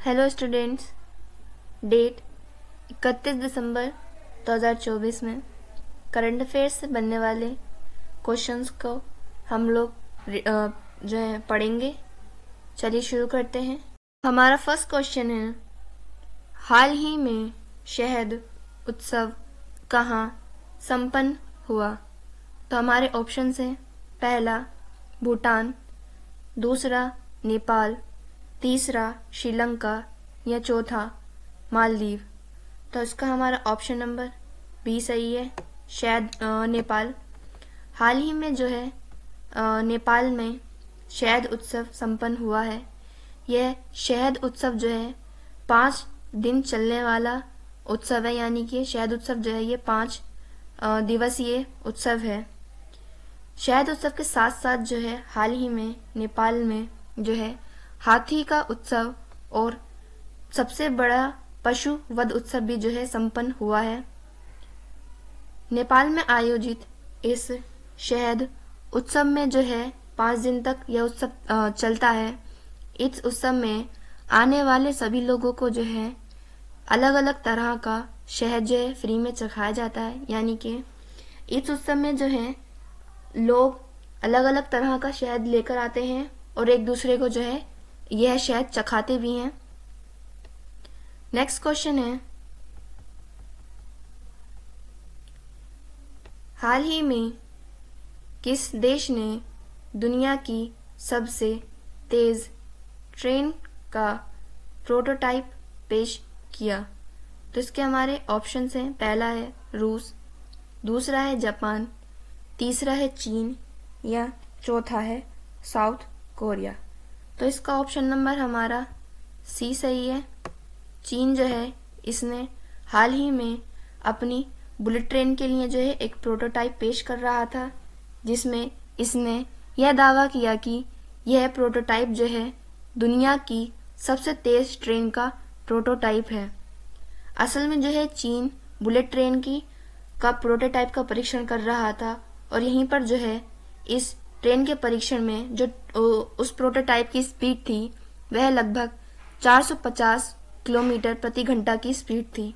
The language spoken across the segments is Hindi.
हेलो स्टूडेंट्स, डेट 31 दिसंबर 2024 में करंट अफेयर्स से बनने वाले क्वेश्चंस को हम लोग जो है पढ़ेंगे। चलिए शुरू करते हैं। हमारा फर्स्ट क्वेश्चन है, हाल ही में शहद उत्सव कहाँ संपन्न हुआ? तो हमारे ऑप्शंस हैं, पहला भूटान, दूसरा नेपाल, तीसरा श्रीलंका या चौथा मालदीव। तो इसका हमारा ऑप्शन नंबर बी सही है, शायद नेपाल। हाल ही में जो है नेपाल में शहद उत्सव संपन्न हुआ है। यह शहद उत्सव जो है 5 दिन चलने वाला उत्सव है, यानी कि शहद उत्सव जो है ये 5 दिवसीय उत्सव है। शहद उत्सव के साथ साथ जो है हाल ही में नेपाल में जो है हाथी का उत्सव और सबसे बड़ा पशु वध उत्सव भी जो है संपन्न हुआ है। नेपाल में आयोजित इस शहद उत्सव में जो है 5 दिन तक यह उत्सव चलता है। इस उत्सव में आने वाले सभी लोगों को जो है अलग अलग तरह का शहद जो है फ्री में चखाया जाता है, यानी कि इस उत्सव में जो है लोग अलग अलग तरह का शहद लेकर आते हैं और एक दूसरे को जो है यह शहद चखाते भी हैं। नेक्स्ट क्वेश्चन है, हाल ही में किस देश ने दुनिया की सबसे तेज ट्रेन का प्रोटोटाइप पेश किया? तो इसके हमारे ऑप्शंस हैं, पहला है रूस, दूसरा है जापान, तीसरा है चीन या चौथा है साउथ कोरिया। तो इसका ऑप्शन नंबर हमारा सी सही है। चीन जो है इसने हाल ही में अपनी बुलेट ट्रेन के लिए जो है एक प्रोटोटाइप पेश कर रहा था, जिसमें इसने यह दावा किया कि यह प्रोटोटाइप जो है दुनिया की सबसे तेज ट्रेन का प्रोटोटाइप है। असल में जो है चीन बुलेट ट्रेन का प्रोटोटाइप का परीक्षण कर रहा था और यहीं पर जो है इस ट्रेन के परीक्षण में जो उस प्रोटोटाइप की स्पीड थी वह लगभग 450 किलोमीटर प्रति घंटा की स्पीड थी,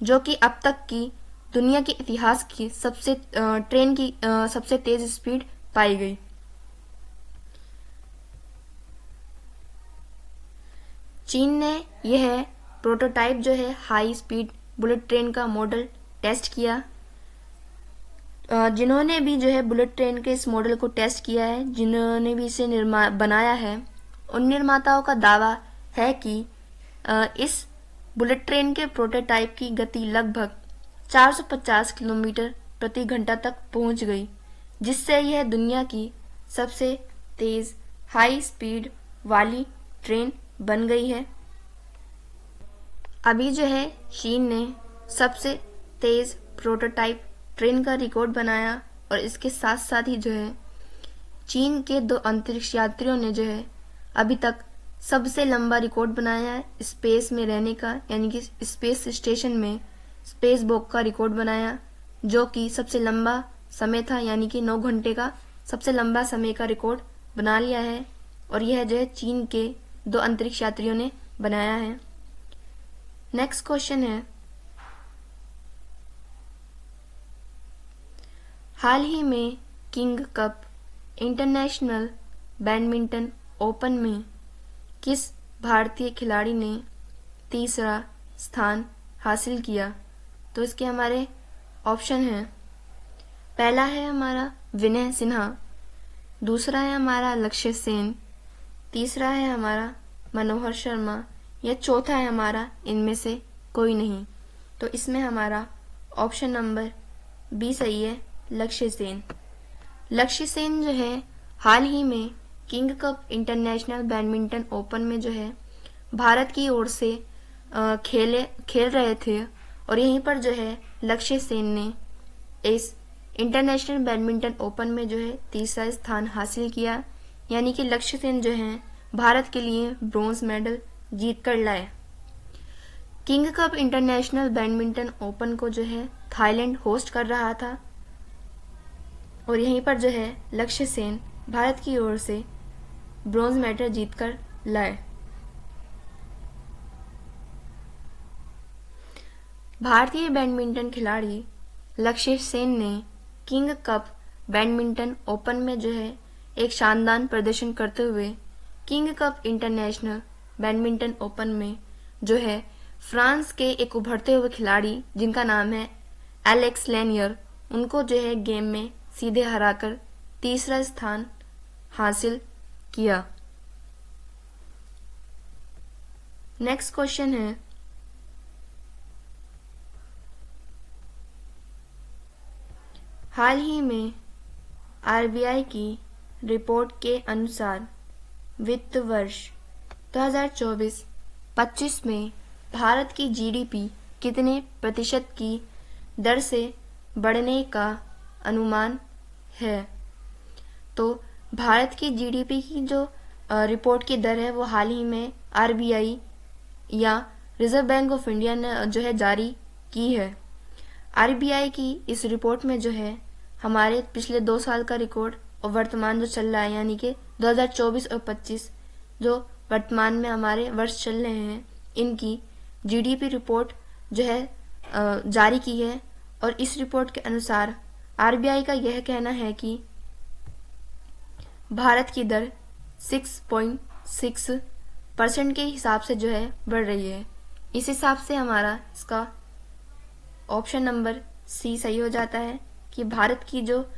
जो कि अब तक की दुनिया के इतिहास की ट्रेन की सबसे तेज स्पीड पाई गई। चीन ने यह प्रोटोटाइप जो है हाई स्पीड बुलेट ट्रेन का मॉडल टेस्ट किया। जिन्होंने भी जो है बुलेट ट्रेन के इस मॉडल को टेस्ट किया है, जिन्होंने भी इसे बनाया है, उन निर्माताओं का दावा है कि इस बुलेट ट्रेन के प्रोटोटाइप की गति लगभग 450 किलोमीटर प्रति घंटा तक पहुंच गई, जिससे यह दुनिया की सबसे तेज हाई स्पीड वाली ट्रेन बन गई है। अभी जो है चीन ने सबसे तेज प्रोटोटाइप ट्रेन का रिकॉर्ड बनाया और इसके साथ साथ ही जो है चीन के 2 अंतरिक्ष यात्रियों ने जो है अभी तक सबसे लंबा रिकॉर्ड बनाया है स्पेस में रहने का, यानी कि स्पेस स्टेशन में स्पेस वॉक का रिकॉर्ड बनाया, जो कि सबसे लंबा समय था, यानी कि 9 घंटे का सबसे लंबा समय का रिकॉर्ड बना लिया है और यह जो है चीन के 2 अंतरिक्ष यात्रियों ने बनाया है। नेक्स्ट क्वेश्चन है, हाल ही में king cup international badminton open में किस भारतीय खिलाड़ी ने तीसरा स्थान हासिल किया? तो इसके हमारे ऑप्शन हैं, पहला है हमारा विनय सिन्हा, दूसरा है हमारा लक्ष्य सेन, तीसरा है हमारा मनोहर शर्मा या चौथा है हमारा इनमें से कोई नहीं। तो इसमें हमारा ऑप्शन नंबर बी सही है, लक्ष्य सेन। लक्ष्य सेन जो है हाल ही में king cup international badminton open में जो है भारत की ओर से खेल रहे थे और यहीं पर जो है लक्ष्य सेन ने इस इंटरनेशनल बैडमिंटन ओपन में जो है तीसरा स्थान हासिल किया, यानी कि लक्ष्य सेन जो है भारत के लिए ब्रॉन्ज मेडल जीत कर लाए। King cup international badminton open को जो है थाईलैंड होस्ट कर रहा था और यहीं पर जो है लक्ष्य सेन भारत की ओर से ब्रॉन्ज मेडल जीतकर लाए। भारतीय बैडमिंटन खिलाड़ी लक्ष्य सेन ने किंग कप बैडमिंटन ओपन में जो है एक शानदार प्रदर्शन करते हुए king cup international badminton open में जो है फ्रांस के एक उभरते हुए खिलाड़ी जिनका नाम है एलेक्स लेनियर, उनको जो है गेम में सीधे हराकर तीसरा स्थान हासिल किया। नेक्स्ट क्वेश्चन है, हाल ही में आरबीआई की रिपोर्ट के अनुसार वित्त वर्ष 2024-25 में भारत की जीडीपी कितने प्रतिशत की दर से बढ़ने का अनुमान है? तो भारत की जीडीपी की जो रिपोर्ट की दर है वो हाल ही में आरबीआई या रिजर्व बैंक ऑफ इंडिया ने जो है जारी की है। आरबीआई की इस रिपोर्ट में जो है हमारे पिछले 2 साल का रिकॉर्ड और वर्तमान जो चल रहा है यानी कि 2024 और 25 जो वर्तमान में हमारे वर्ष चल रहे हैं, इनकी जीडीपी रिपोर्ट जो है जारी की है। और इस रिपोर्ट के अनुसार आरबीआई का यह कहना है कि भारत की दर 6.6% के हिसाब से जो है बढ़ रही है। इस हिसाब से हमारा इसका ऑप्शन नंबर सी सही हो जाता है कि भारत की जो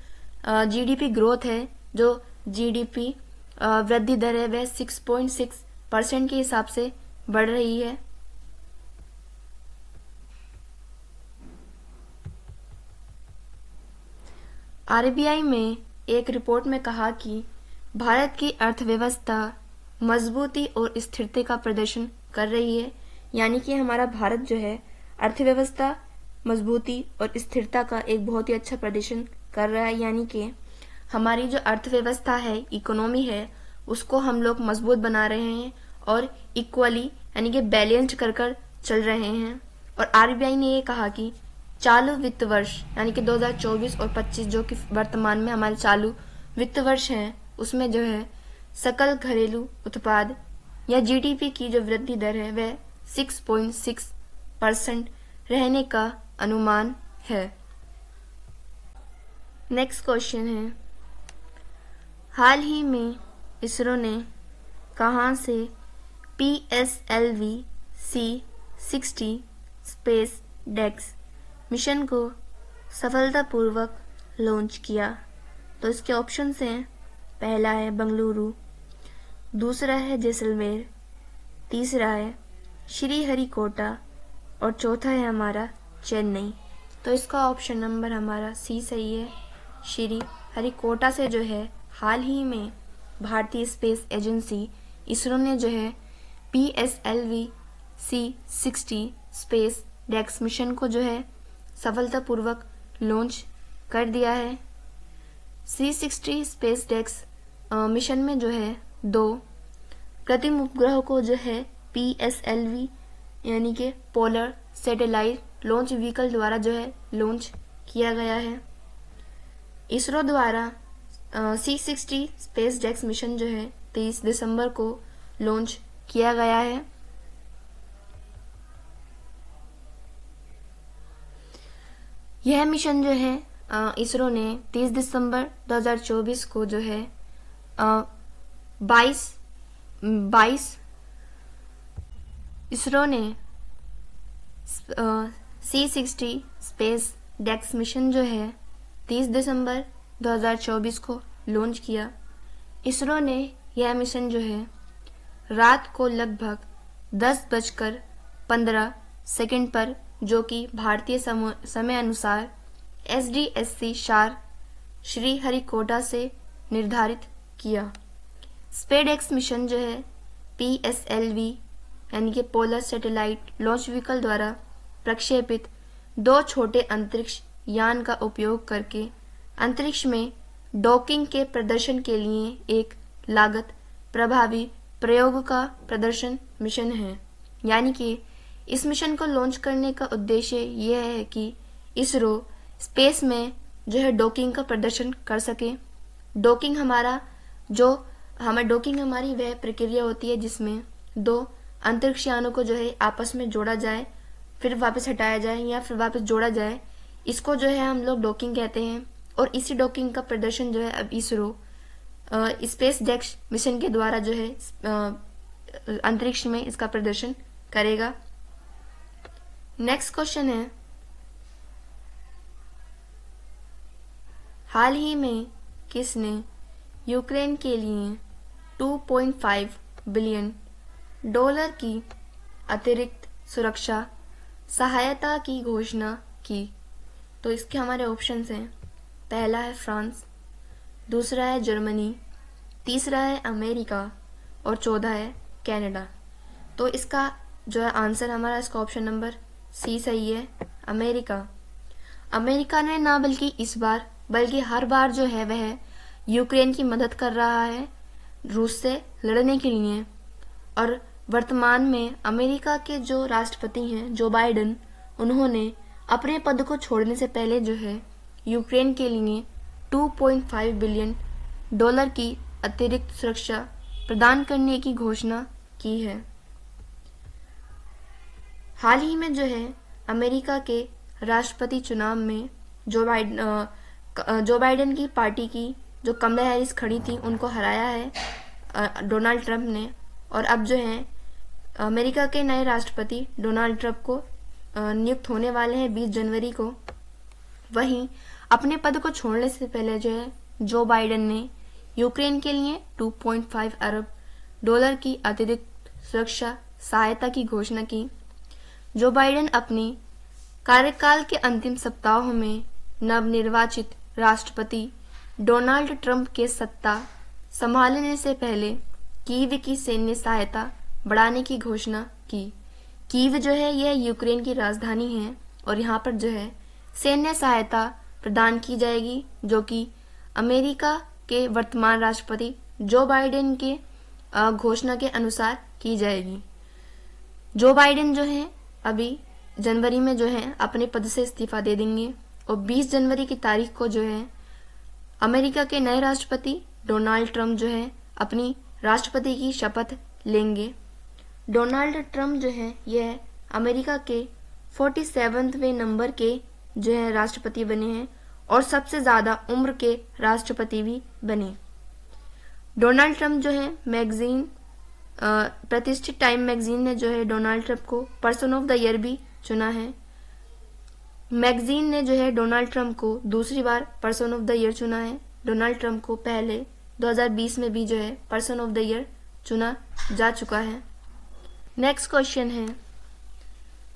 जीडीपी ग्रोथ है, जो जीडीपी वृद्धि दर है, वह 6.6% के हिसाब से बढ़ रही है। आरबीआई में एक रिपोर्ट में कहा कि भारत की अर्थव्यवस्था मजबूती और स्थिरता का प्रदर्शन कर रही है, यानी कि हमारा भारत जो है अर्थव्यवस्था मजबूती और स्थिरता का एक बहुत ही अच्छा प्रदर्शन कर रहा है। यानी कि हमारी जो अर्थव्यवस्था है, इकोनॉमी है, उसको हम लोग मजबूत बना रहे हैं और इक्वली यानी कि बैलेंस्ड कर कर चल रहे हैं। और आरबीआई ने ये कहा कि चालू वित्त वर्ष यानी कि 2024 और 25 जो कि वर्तमान में हमारे चालू वित्त वर्ष हैं, उसमें जो है सकल घरेलू उत्पाद या जीडीपी की जो वृद्धि दर है वह 6.6% रहने का अनुमान है। नेक्स्ट क्वेश्चन है, हाल ही में इसरो ने कहां से PSLV C-60 स्पेस डेक्स मिशन को सफलतापूर्वक लॉन्च किया? तो इसके ऑप्शंस हैं, पहला है बंगलुरु, दूसरा है जैसलमेर, तीसरा है श्रीहरिकोटा और चौथा है हमारा चेन्नई। तो इसका ऑप्शन नंबर हमारा सी सही है। श्रीहरिकोटा से जो है हाल ही में भारतीय स्पेस एजेंसी इसरो ने जो है PSLV C-60 स्पेस डेक्स मिशन को जो है सफलतापूर्वक लॉन्च कर दिया है। C-60 स्पेस डेक्स मिशन में जो है 2 कृत्रिम उपग्रह को जो है PSLV यानी कि पोलर सैटेलाइट लॉन्च व्हीकल द्वारा जो है लॉन्च किया गया है। इसरो द्वारा C-60 स्पेस डेक्स मिशन जो है 23 दिसंबर को लॉन्च किया गया है। यह मिशन जो है इसरो ने 30 दिसंबर 2024 को जो है 22 इसरो ने C-60 स्पेस डेक्स मिशन जो है 30 दिसंबर 2024 को लॉन्च किया। इसरो ने यह मिशन जो है रात को लगभग 10:15 पर, जो कि भारतीय समय अनुसार SDSC 4 श्रीहरिकोटा से निर्धारित किया। स्पेडेक्स मिशन जो है PSLV यानी कि पोलर सैटेलाइट लॉन्च व्हीकल द्वारा प्रक्षेपित 2 छोटे अंतरिक्ष यान का उपयोग करके अंतरिक्ष में डॉकिंग के प्रदर्शन के लिए एक लागत प्रभावी प्रयोग का प्रदर्शन मिशन है। यानी कि इस मिशन को लॉन्च करने का उद्देश्य यह है कि इसरो स्पेस में जो है डॉकिंग का प्रदर्शन कर सके। डॉकिंग हमारी वह प्रक्रिया होती है जिसमें 2 अंतरिक्ष यानों को जो है आपस में जोड़ा जाए फिर वापस हटाया जाए या फिर वापस जोड़ा जाए, इसको जो है हम लोग डॉकिंग कहते हैं। और इसी डॉकिंग का प्रदर्शन जो है अब इसरो स्पेस डेक्स मिशन के द्वारा जो है अंतरिक्ष में इसका प्रदर्शन करेगा। नेक्स्ट क्वेश्चन है, हाल ही में किसने यूक्रेन के लिए 2.5 बिलियन डॉलर की अतिरिक्त सुरक्षा सहायता की घोषणा की? तो इसके हमारे ऑप्शंस हैं, पहला है फ्रांस, दूसरा है जर्मनी, तीसरा है अमेरिका और चौथा है कनाडा। तो इसका जो है आंसर हमारा इसका ऑप्शन नंबर सी सही है, अमेरिका। अमेरिका ने ना बल्कि इस बार बल्कि हर बार जो है वह यूक्रेन की मदद कर रहा है रूस से लड़ने के लिए। और वर्तमान में अमेरिका के जो राष्ट्रपति हैं जो बाइडेन, उन्होंने अपने पद को छोड़ने से पहले जो है यूक्रेन के लिए 2.5 बिलियन डॉलर की अतिरिक्त सुरक्षा प्रदान करने की घोषणा की है। हाल ही में जो है अमेरिका के राष्ट्रपति चुनाव में जो बाइडेन की पार्टी की जो कमला हैरिस खड़ी थी उनको हराया है डोनाल्ड ट्रंप ने। और अब जो है अमेरिका के नए राष्ट्रपति डोनाल्ड ट्रंप को नियुक्त होने वाले हैं 20 जनवरी को। वहीं अपने पद को छोड़ने से पहले जो है जो बाइडेन ने यूक्रेन के लिए 2.5 अरब डॉलर की अतिरिक्त सुरक्षा सहायता की घोषणा की। जो बाइडेन अपनी कार्यकाल के अंतिम सप्ताहों में नवनिर्वाचित राष्ट्रपति डोनाल्ड ट्रंप के सत्ता संभालने से पहले कीव की सैन्य सहायता बढ़ाने की घोषणा की। कीव जो है यह यूक्रेन की राजधानी है और यहाँ पर जो है सैन्य सहायता प्रदान की जाएगी, जो कि अमेरिका के वर्तमान राष्ट्रपति जो बाइडेन के घोषणा के अनुसार की जाएगी। जो बाइडेन जो है अभी जनवरी में जो है अपने पद से इस्तीफा दे देंगे और 20 जनवरी की तारीख को जो है अमेरिका के नए राष्ट्रपति डोनाल्ड ट्रंप जो है अपनी राष्ट्रपति की शपथ लेंगे। डोनाल्ड ट्रंप जो है यह अमेरिका के 47वें नंबर के जो है राष्ट्रपति बने हैं और सबसे ज्यादा उम्र के राष्ट्रपति भी बने। डोनाल्ड ट्रंप जो है मैगजीन प्रतिष्ठित टाइम मैगजीन ने जो है डोनाल्ड ट्रंप को पर्सन ऑफ द ईयर भी चुना है। मैगजीन ने जो है डोनाल्ड ट्रंप को दूसरी बार पर्सन ऑफ द ईयर चुना है। डोनाल्ड ट्रंप को पहले 2020 में भी जो है पर्सन ऑफ द ईयर चुना जा चुका है। नेक्स्ट क्वेश्चन है,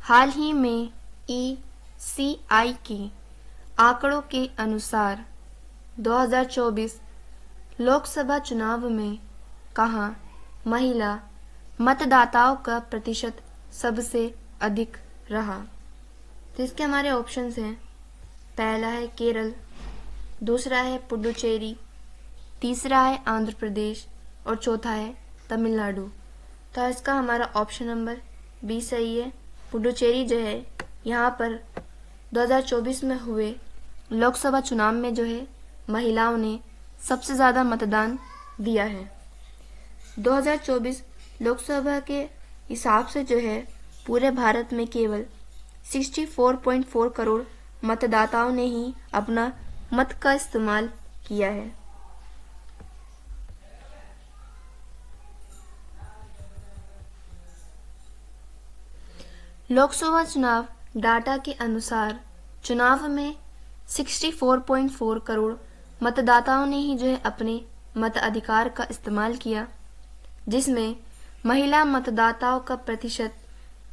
हाल ही में ECI के आंकड़ों के अनुसार 2024 लोकसभा चुनाव में कहाँ महिला मतदाताओं का प्रतिशत सबसे अधिक रहा? तो इसके हमारे ऑप्शंस हैं, पहला है केरल, दूसरा है पुडुचेरी, तीसरा है आंध्र प्रदेश और चौथा है तमिलनाडु। तो इसका हमारा ऑप्शन नंबर बी सही है। पुडुचेरी जो है यहाँ पर 2024 में हुए लोकसभा चुनाव में जो है महिलाओं ने सबसे ज़्यादा मतदान दिया है। 2024 लोकसभा के हिसाब से जो है पूरे भारत में केवल 64.4 करोड़ मतदाताओं ने ही अपना मत का इस्तेमाल किया है। लोकसभा चुनाव डाटा के अनुसार चुनाव में 64.4 करोड़ मतदाताओं ने ही जो है अपने मताधिकार का इस्तेमाल किया, जिसमें महिला मतदाताओं का प्रतिशत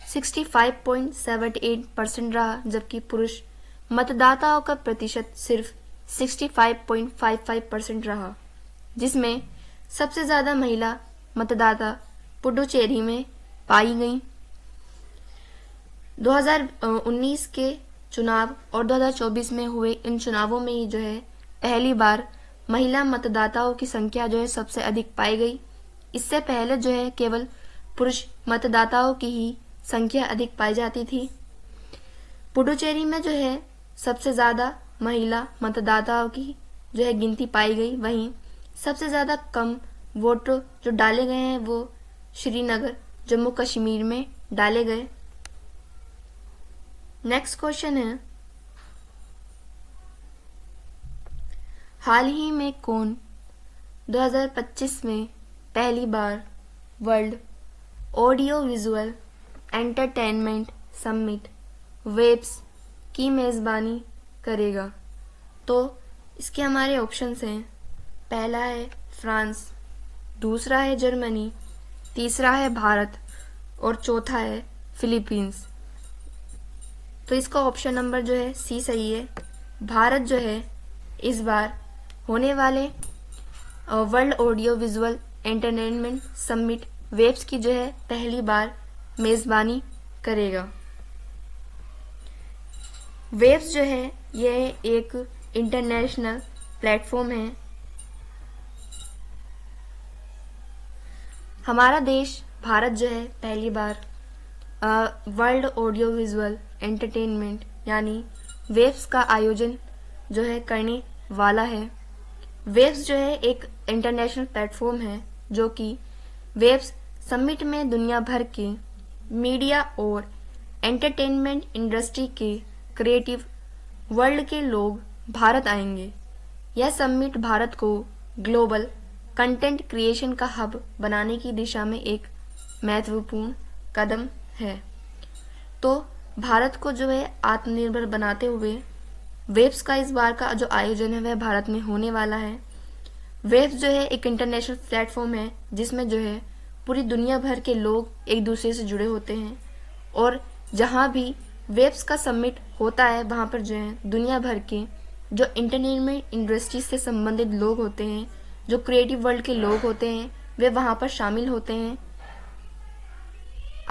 65.78% रहा, जबकि पुरुष मतदाताओं का प्रतिशत सिर्फ 65.55% रहा, जिसमें सबसे ज़्यादा महिला मतदाता पुडुचेरी में पाई गई। 2019 के चुनाव और 2024 में हुए इन चुनावों में ही जो है पहली बार महिला मतदाताओं की संख्या जो है सबसे अधिक पाई गई। इससे पहले जो है केवल पुरुष मतदाताओं की ही संख्या अधिक पाई जाती थी। पुडुचेरी में जो है सबसे ज़्यादा महिला मतदाताओं की जो है गिनती पाई गई। वहीं सबसे ज़्यादा कम वोट जो डाले गए हैं वो श्रीनगर जम्मू कश्मीर में डाले गए। नेक्स्ट क्वेश्चन है, हाल ही में कौन 2025 में पहली बार world audio visual entertainment summit WAVES की मेज़बानी करेगा? तो इसके हमारे ऑप्शंस हैं, पहला है फ्रांस, दूसरा है जर्मनी, तीसरा है भारत और चौथा है फिलीपींस। तो इसका ऑप्शन नंबर जो है सी सही है। भारत जो है इस बार होने वाले world audio visual entertainment summit WAVES की जो है पहली बार मेज़बानी करेगा। वेब्स जो है यह एक इंटरनेशनल प्लेटफॉर्म है। हमारा देश भारत जो है पहली बार वर्ल्ड ऑडियो विजुअल एंटरटेनमेंट यानी वेब्स का आयोजन जो है करने वाला है। वेब्स जो है एक इंटरनेशनल प्लेटफॉर्म है जो कि वेब्स समिट में दुनिया भर के मीडिया और एंटरटेनमेंट इंडस्ट्री के क्रिएटिव वर्ल्ड के लोग भारत आएंगे। यह समिट भारत को ग्लोबल कंटेंट क्रिएशन का हब बनाने की दिशा में एक महत्वपूर्ण कदम है। तो भारत को जो है आत्मनिर्भर बनाते हुए वेब्स का इस बार का जो आयोजन है वह भारत में होने वाला है। वेब्स जो है एक इंटरनेशनल प्लेटफॉर्म है जिसमें जो है पूरी दुनिया भर के लोग एक दूसरे से जुड़े होते हैं और जहाँ भी वेब्स का समिट होता है वहाँ पर जो है दुनिया भर के जो इंटरटेनमेंट इंडस्ट्री से संबंधित लोग होते हैं, जो क्रिएटिव वर्ल्ड के लोग होते हैं, वे वहाँ पर शामिल होते हैं।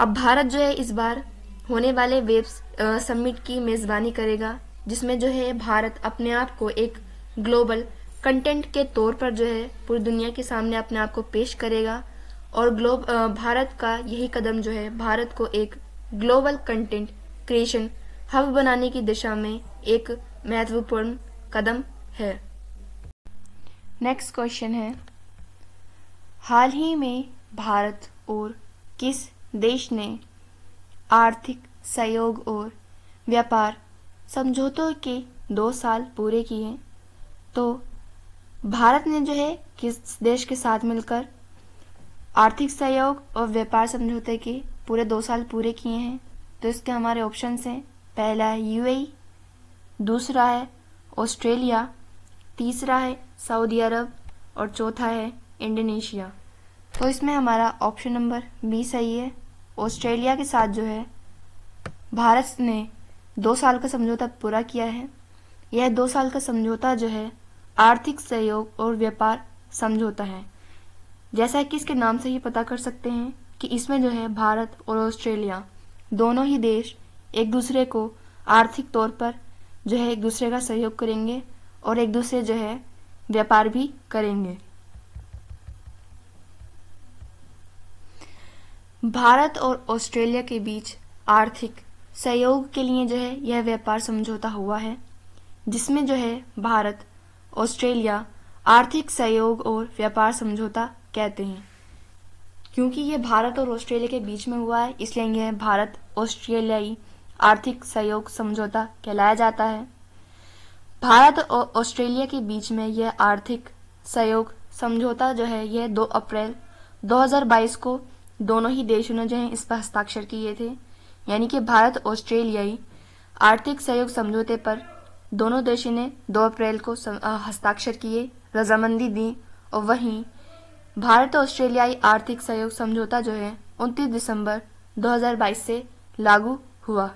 अब भारत जो है इस बार होने वाले वेब्स समिट की मेज़बानी करेगा जिसमें जो है भारत अपने आप को एक ग्लोबल कंटेंट के तौर पर जो है पूरी दुनिया के सामने अपने आप को पेश करेगा और भारत का यही कदम जो है भारत को एक ग्लोबल कंटेंट क्रिएशन हब बनाने की दिशा में एक महत्वपूर्ण कदम है। नेक्स्ट क्वेश्चन है, हाल ही में भारत और किस देश ने आर्थिक सहयोग और व्यापार समझौतों के 2 साल पूरे किए? तो भारत ने जो है किस देश के साथ मिलकर आर्थिक सहयोग और व्यापार समझौते के पूरे 2 साल पूरे किए हैं? तो इसके हमारे ऑप्शंस हैं, पहला है यूएई, दूसरा है ऑस्ट्रेलिया, तीसरा है सऊदी अरब और चौथा है इंडोनेशिया। तो इसमें हमारा ऑप्शन नंबर बी सही है। ऑस्ट्रेलिया के साथ जो है भारत ने 2 साल का समझौता पूरा किया है। यह 2 साल का समझौता जो है आर्थिक सहयोग और व्यापार समझौता है। जैसा कि इसके नाम से ही पता कर सकते हैं कि इसमें जो है भारत और ऑस्ट्रेलिया दोनों ही देश एक दूसरे को आर्थिक तौर पर जो है एक दूसरे का सहयोग करेंगे और एक दूसरे जो है व्यापार भी करेंगे। भारत और ऑस्ट्रेलिया के बीच आर्थिक सहयोग के लिए जो है यह व्यापार समझौता हुआ है जिसमें जो है भारत ऑस्ट्रेलिया आर्थिक सहयोग और व्यापार समझौता कहते हैं। क्योंकि ये भारत और ऑस्ट्रेलिया के बीच में हुआ है इसलिए यह भारत ऑस्ट्रेलियाई आर्थिक सहयोग समझौता कहलाया जाता है। भारत और ऑस्ट्रेलिया के बीच में यह आर्थिक सहयोग समझौता जो है यह 2 अप्रैल 2022 को दोनों ही देशों ने जो है इस पर हस्ताक्षर किए थे। यानी कि भारत ऑस्ट्रेलियाई आर्थिक सहयोग समझौते पर दोनों देशों ने 2 अप्रैल को हस्ताक्षर किए, रजामंदी दी और वहीं भारत ऑस्ट्रेलियाई आर्थिक सहयोग समझौता जो है 29 दिसंबर 2022 से लागू हुआ,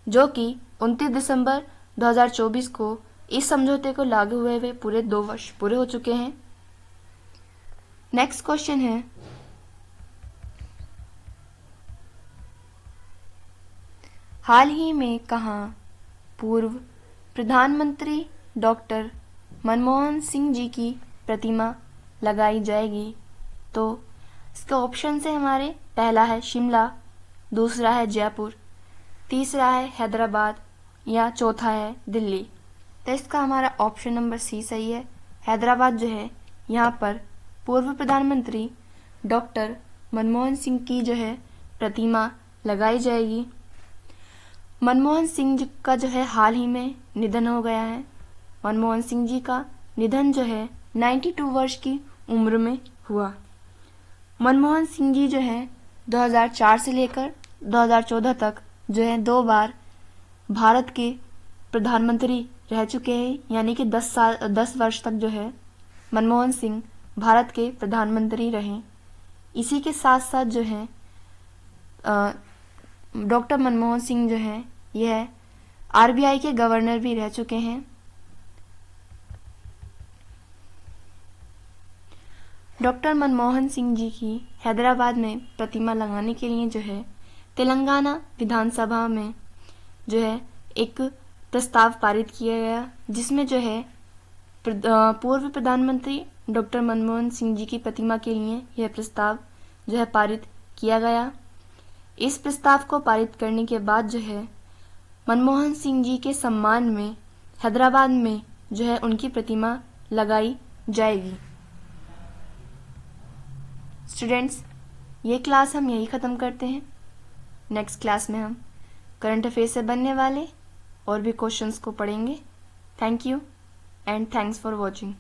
जो कि 29 दिसंबर 2024 को इस समझौते को लागू हुए पूरे 2 वर्ष पूरे हो चुके हैं। नेक्स्ट क्वेश्चन है, हाल ही में कहाँ पूर्व प्रधानमंत्री डॉक्टर मनमोहन सिंह जी की प्रतिमा लगाई जाएगी? तो इसके ऑप्शन से हमारे पहला है शिमला, दूसरा है जयपुर, तीसरा है हैदराबाद या चौथा है दिल्ली। तो इसका हमारा ऑप्शन नंबर सी सही है। हैदराबाद जो है यहाँ पर पूर्व प्रधानमंत्री डॉक्टर मनमोहन सिंह की जो है प्रतिमा लगाई जाएगी। मनमोहन सिंह जी का जो है हाल ही में निधन हो गया है। मनमोहन सिंह जी का निधन जो है 92 वर्ष की उम्र में हुआ। मनमोहन सिंह जी जो है 2004 से लेकर 2014 तक जो है 2 बार भारत के प्रधानमंत्री रह चुके हैं, यानी कि 10 वर्ष तक जो है मनमोहन सिंह भारत के प्रधानमंत्री रहे। इसी के साथ साथ जो है डॉक्टर मनमोहन सिंह जो है यह आरबीआई के गवर्नर भी रह चुके हैं। डॉक्टर मनमोहन सिंह जी की हैदराबाद में प्रतिमा लगाने के लिए जो है तेलंगाना विधानसभा में जो है एक प्रस्ताव पारित किया गया, जिसमें जो है पूर्व प्रधानमंत्री डॉक्टर मनमोहन सिंह जी की प्रतिमा के लिए यह प्रस्ताव जो है पारित किया गया। इस प्रस्ताव को पारित करने के बाद जो है मनमोहन सिंह जी के सम्मान में हैदराबाद में जो है उनकी प्रतिमा लगाई जाएगी। स्टूडेंट्स, ये क्लास हम यही ख़त्म करते हैं। नेक्स्ट क्लास में हम करंट अफेयर से बनने वाले और भी क्वेश्चंस को पढ़ेंगे। Thank you and thanks for watching.